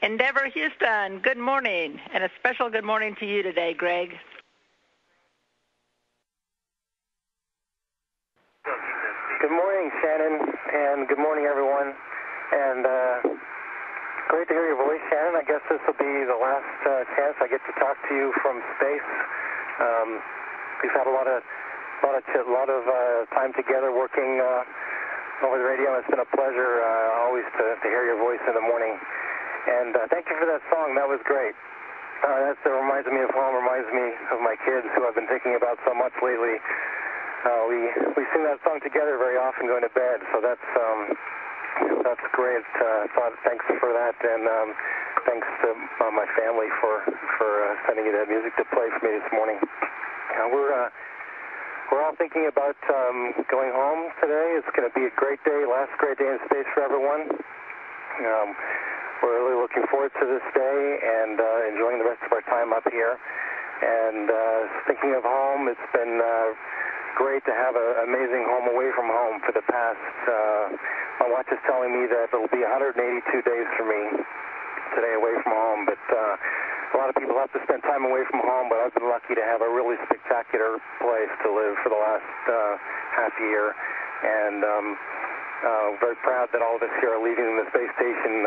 Endeavor Houston, good morning, and a special good morning to you today, Greg. Good morning, Shannon, and good morning, everyone. And great to hear your voice, Shannon. I guess this will be the last chance I get to talk to you from space. We've had a lot of time together working over the radio. It's been a pleasure always to hear your voice in the morning. And thank you for that song. That was great. That reminds me of home, reminds me of my kids who I've been thinking about so much lately. We sing that song together very often going to bed, so that's great. Thanks for that, and thanks to my family for sending you that music to play for me this morning. We're all thinking about going home today. It's going to be a great day, last great day in space for everyone. We're really looking forward to this day and enjoying the rest of our time up here. And thinking of home, it's been great to have an amazing home away from home for the past, my watch is telling me that it'll be 182 days for me today away from home. But a lot of people have to spend time away from home, but I've been lucky to have a really spectacular place to live for the last half year. And very proud that all of us here are leaving the space station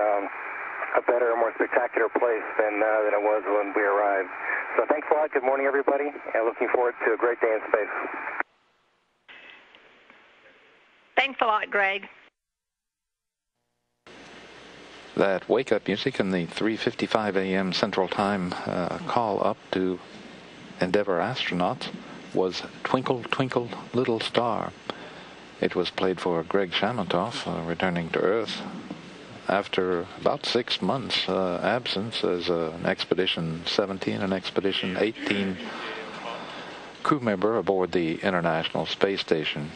a better, more spectacular place than it was when we arrived. So thanks a lot. Good morning, everybody, and looking forward to a great day in space. Thanks a lot, Greg. That wake-up music in the 3:55 a.m. Central Time call up to Endeavour astronauts was Twinkle, Twinkle, Little Star. It was played for Greg Shamantoff, returning to Earth after about 6 months absence as an Expedition 17 and Expedition 18 crew member aboard the International Space Station.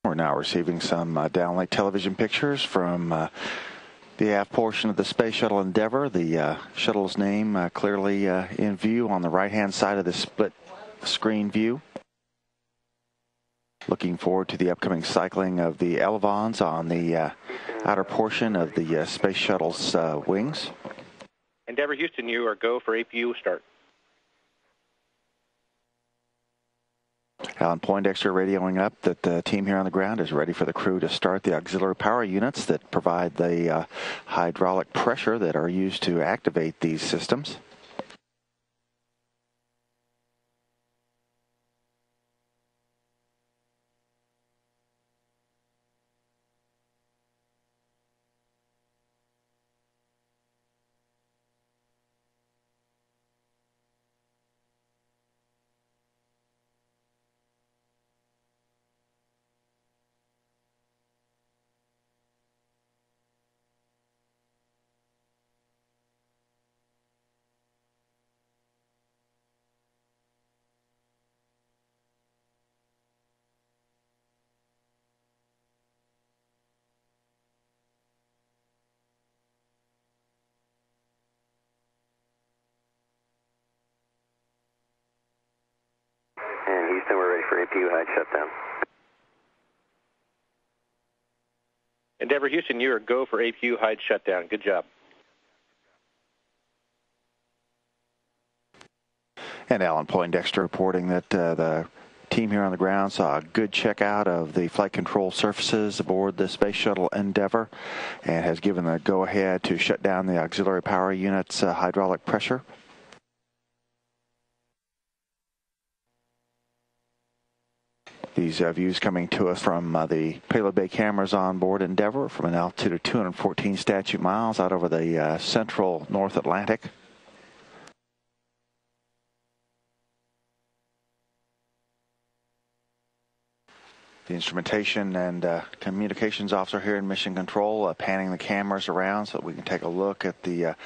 We're now receiving some downlink television pictures from the aft portion of the Space Shuttle Endeavour. The shuttle's name clearly in view on the right-hand side of the split screen view. Looking forward to the upcoming cycling of the elevons on the outer portion of the Space Shuttle's wings. Endeavour Houston, you are go for APU start. Alan Poindexter radioing up that the team here on the ground is ready for the crew to start the auxiliary power units that provide the hydraulic pressure that are used to activate these systems. And Houston, we're ready for APU hide shutdown. Endeavour Houston, you are go for APU hide shutdown. Good job. And Alan Poindexter reporting that the team here on the ground saw a good checkout of the flight control surfaces aboard the Space Shuttle Endeavour and has given the go-ahead to shut down the auxiliary power unit's hydraulic pressure. These views coming to us from the payload bay cameras on board Endeavour from an altitude of 214 statute miles out over the central North Atlantic. The instrumentation and communications officer here in Mission Control panning the cameras around so that we can take a look at the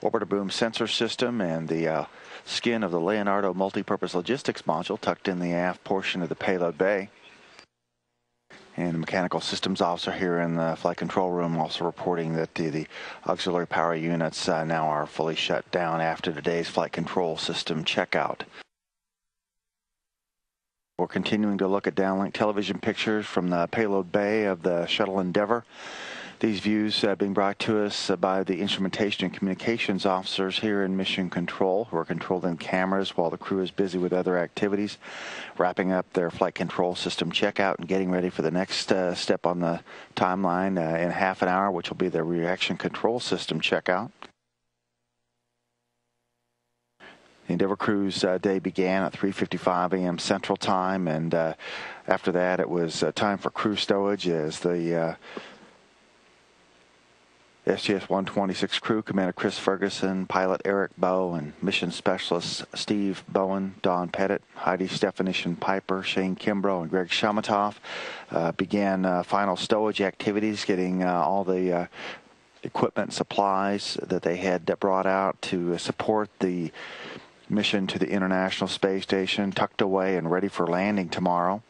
orbiter boom sensor system and the skin of the Leonardo multipurpose logistics module tucked in the aft portion of the payload bay. And the mechanical systems officer here in the flight control room also reporting that the auxiliary power units now are fully shut down after today's flight control system checkout. We're continuing to look at downlink television pictures from the payload bay of the shuttle Endeavour. These views being brought to us by the instrumentation and communications officers here in Mission Control, who are controlling cameras while the crew is busy with other activities, wrapping up their flight control system checkout and getting ready for the next step on the timeline in half an hour, which will be the reaction control system checkout. The Endeavour crew's day began at 3:55 a.m. Central Time, and after that it was time for crew stowage as the sts126 crew, Commander Chris Ferguson, pilot Eric Bowe, and mission specialists Steve Bowen, Don Pettit, Heidi Stephanician Piper, Shane Kimbrough, and Greg Shamatoff began final stowage activities, getting all the equipment and supplies that they had brought out to support the mission to the International Space Station tucked away and ready for landing tomorrow.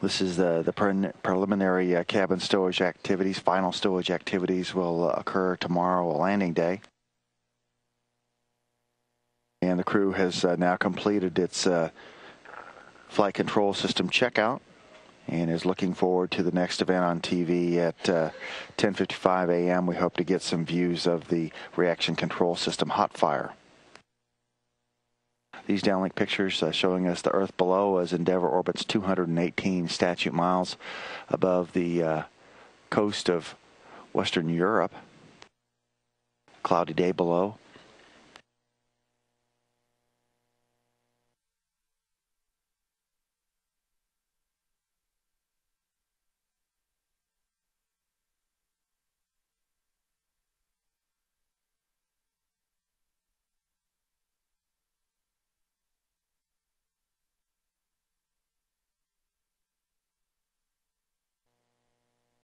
This is the preliminary cabin stowage activities. Final stowage activities will occur tomorrow, landing day. And the crew has now completed its flight control system checkout and is looking forward to the next event on TV at 10:55 a.m. We hope to get some views of the reaction control system hot fire. These downlink pictures showing us the Earth below as Endeavour orbits 218 statute miles above the coast of Western Europe. Cloudy day below.